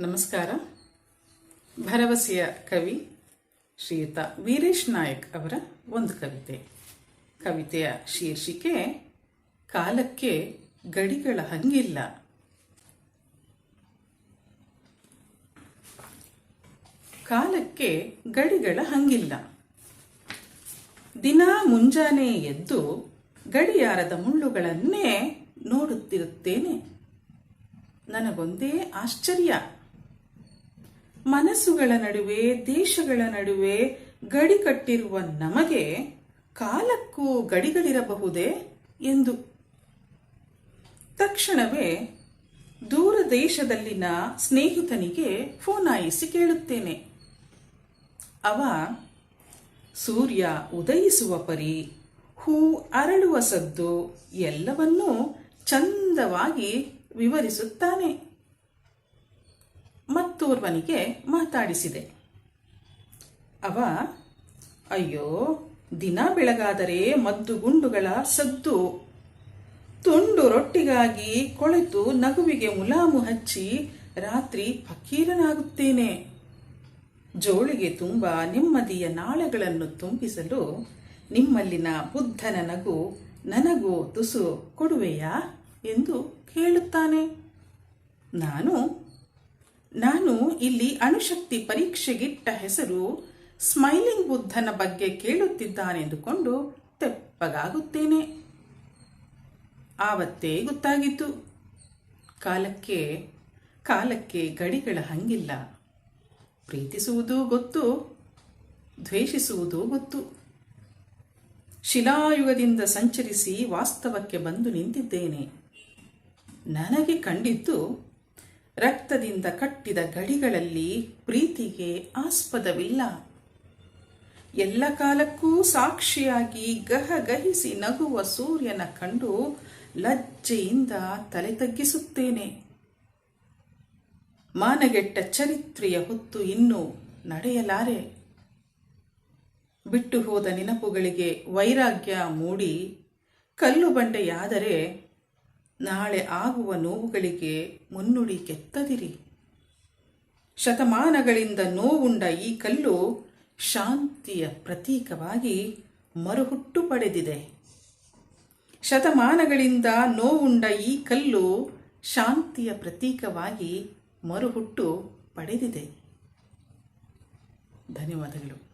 ನಮಸ್ಕಾರ. ಭರವಸೆಯ ಕವಿ ಶ್ರೀಯುತ ವೀರೇಶ್ ನಾಯಕ್ ಅವರ ಒಂದು ಕವಿತೆಯ ಶೀರ್ಷಿಕೆ ಕಾಲಕ್ಕೆ ಗಡಿಗಳ ಹಂಗಿಲ್ಲ. ಕಾಲಕ್ಕೆ ಗಡಿಗಳ ಹಂಗಿಲ್ಲ. ದಿನ ಮುಂಜಾನೆ ಎದ್ದು ಗಡಿಯಾರದ ಮುಳ್ಳುಗಳನ್ನೇ ನೋಡುತ್ತಿರುತ್ತೇನೆ. ನನಗೊಂದೇ ಆಶ್ಚರ್ಯ. ಮನಸ್ಸುಗಳ ನಡುವೆ, ದೇಶಗಳ ನಡುವೆ ಗಡಿ ಕಟ್ಟಿರುವ ನಮಗೆ ಕಾಲಕ್ಕೂ ಗಡಿಗಳಿರಬಹುದೇ ಎಂದು. ತಕ್ಷಣವೇ ದೂರ ದೇಶದಲ್ಲಿನ ಸ್ನೇಹಿತನಿಗೆ ಫೋನಾಯಿಸಿ ಕೇಳುತ್ತೇನೆ. ಅವ ಸೂರ್ಯ ಉದಯಿಸುವ ಪರಿ, ಹೂ ಅರಳುವ ಸದ್ದು ಎಲ್ಲವನ್ನೂ ಚಂದವಾಗಿ ವಿವರಿಸುತ್ತಾನೆ. ಮತ್ತೋರ್ವನಿಗೆ ಮಾತಾಡಿಸಿದೆ. ಅವ, ಅಯ್ಯೋ, ದಿನ ಬೆಳಗಾದರೆ ಮದ್ದುಗುಂಡುಗಳ ಸದ್ದು, ತುಂಡು ರೊಟ್ಟಿಗಾಗಿ ಕೊಳೆತು ನಗುವಿಗೆ ಮುಲಾಮು ಹಚ್ಚಿ ರಾತ್ರಿ ಫಕೀರನಾಗುತ್ತೇನೆ. ಜೋಳಿಗೆ ತುಂಬ ನೆಮ್ಮದಿಯ ನಾಳೆಗಳನ್ನು ತುಂಬಿಸಲು ನಿಮ್ಮಲ್ಲಿನ ಬುದ್ಧನ ನಗು ನನಗೂ ತುಸು ಕೊಡುವೆಯಾ ಎಂದು ಕೇಳುತ್ತಾನೆ. ನಾನು ಇಲ್ಲಿ ಅಣುಶಕ್ತಿ ಪರೀಕ್ಷೆಗಿಟ್ಟ ಹೆಸರು ಸ್ಮೈಲಿಂಗ್ ಬುದ್ಧನ ಬಗ್ಗೆ ಕೇಳುತ್ತಿದ್ದಾನೆಂದುಕೊಂಡು ತೆಪ್ಪಗಾಗುತ್ತೇನೆ. ಆವತ್ತೇ ಗೊತ್ತಾಗಿತ್ತು, ಕಾಲಕ್ಕೆ ಗಡಿಗಳ ಹಂಗಿಲ್ಲ. ಪ್ರೀತಿಸುವುದೂ ಗೊತ್ತು, ದ್ವೇಷಿಸುವುದೂ ಗೊತ್ತು. ಶಿಲಾಯುಗದಿಂದ ಸಂಚರಿಸಿ ವಾಸ್ತವಕ್ಕೆ ಬಂದು ನಿಂತಿದ್ದೇನೆ. ನನಗೆ ಕಂಡಿದ್ದು ರಕ್ತದಿಂದ ಕಟ್ಟಿದ ಗಡಿಗಳಲ್ಲಿ ಪ್ರೀತಿಗೆ ಆಸ್ಪದವಿಲ್ಲ. ಎಲ್ಲ ಕಾಲಕ್ಕೂ ಸಾಕ್ಷಿಯಾಗಿ ಗಹಗಹಿಸಿ ನಗುವ ಸೂರ್ಯನ ಕಂಡು ಲಜ್ಜೆಯಿಂದ ತಲೆ ತಗ್ಗಿಸುತ್ತೇನೆ. ಮಾನಗೆಟ್ಟ ಚರಿತ್ರೆಯ ಹೊತ್ತು ಇನ್ನೂ ನಡೆಯಲಾರೆ. ಬಿಟ್ಟು ಹೋದ ನೆನಪುಗಳಿಗೆ ವೈರಾಗ್ಯ ಮೂಡಿ ಕಲ್ಲು ಬಂಡೆಯಾದರೆ ನಾಳೆ ಆಗುವ ನೋವುಗಳಿಗೆ ಮುನ್ನುಡಿ ಕೆತ್ತದಿರಿ. ಶತಮಾನಗಳಿಂದ ನೋವುಂಡ ಈ ಕಲ್ಲು ಶಾಂತಿಯ ಪ್ರತೀಕವಾಗಿ ಮರುಹುಟ್ಟು ಪಡೆದಿದೆ. ಶತಮಾನಗಳಿಂದ ನೋವುಂಡ ಈ ಕಲ್ಲು ಶಾಂತಿಯ ಪ್ರತೀಕವಾಗಿ ಮರುಹುಟ್ಟು ಪಡೆದಿದೆ. ಧನ್ಯವಾದಗಳು.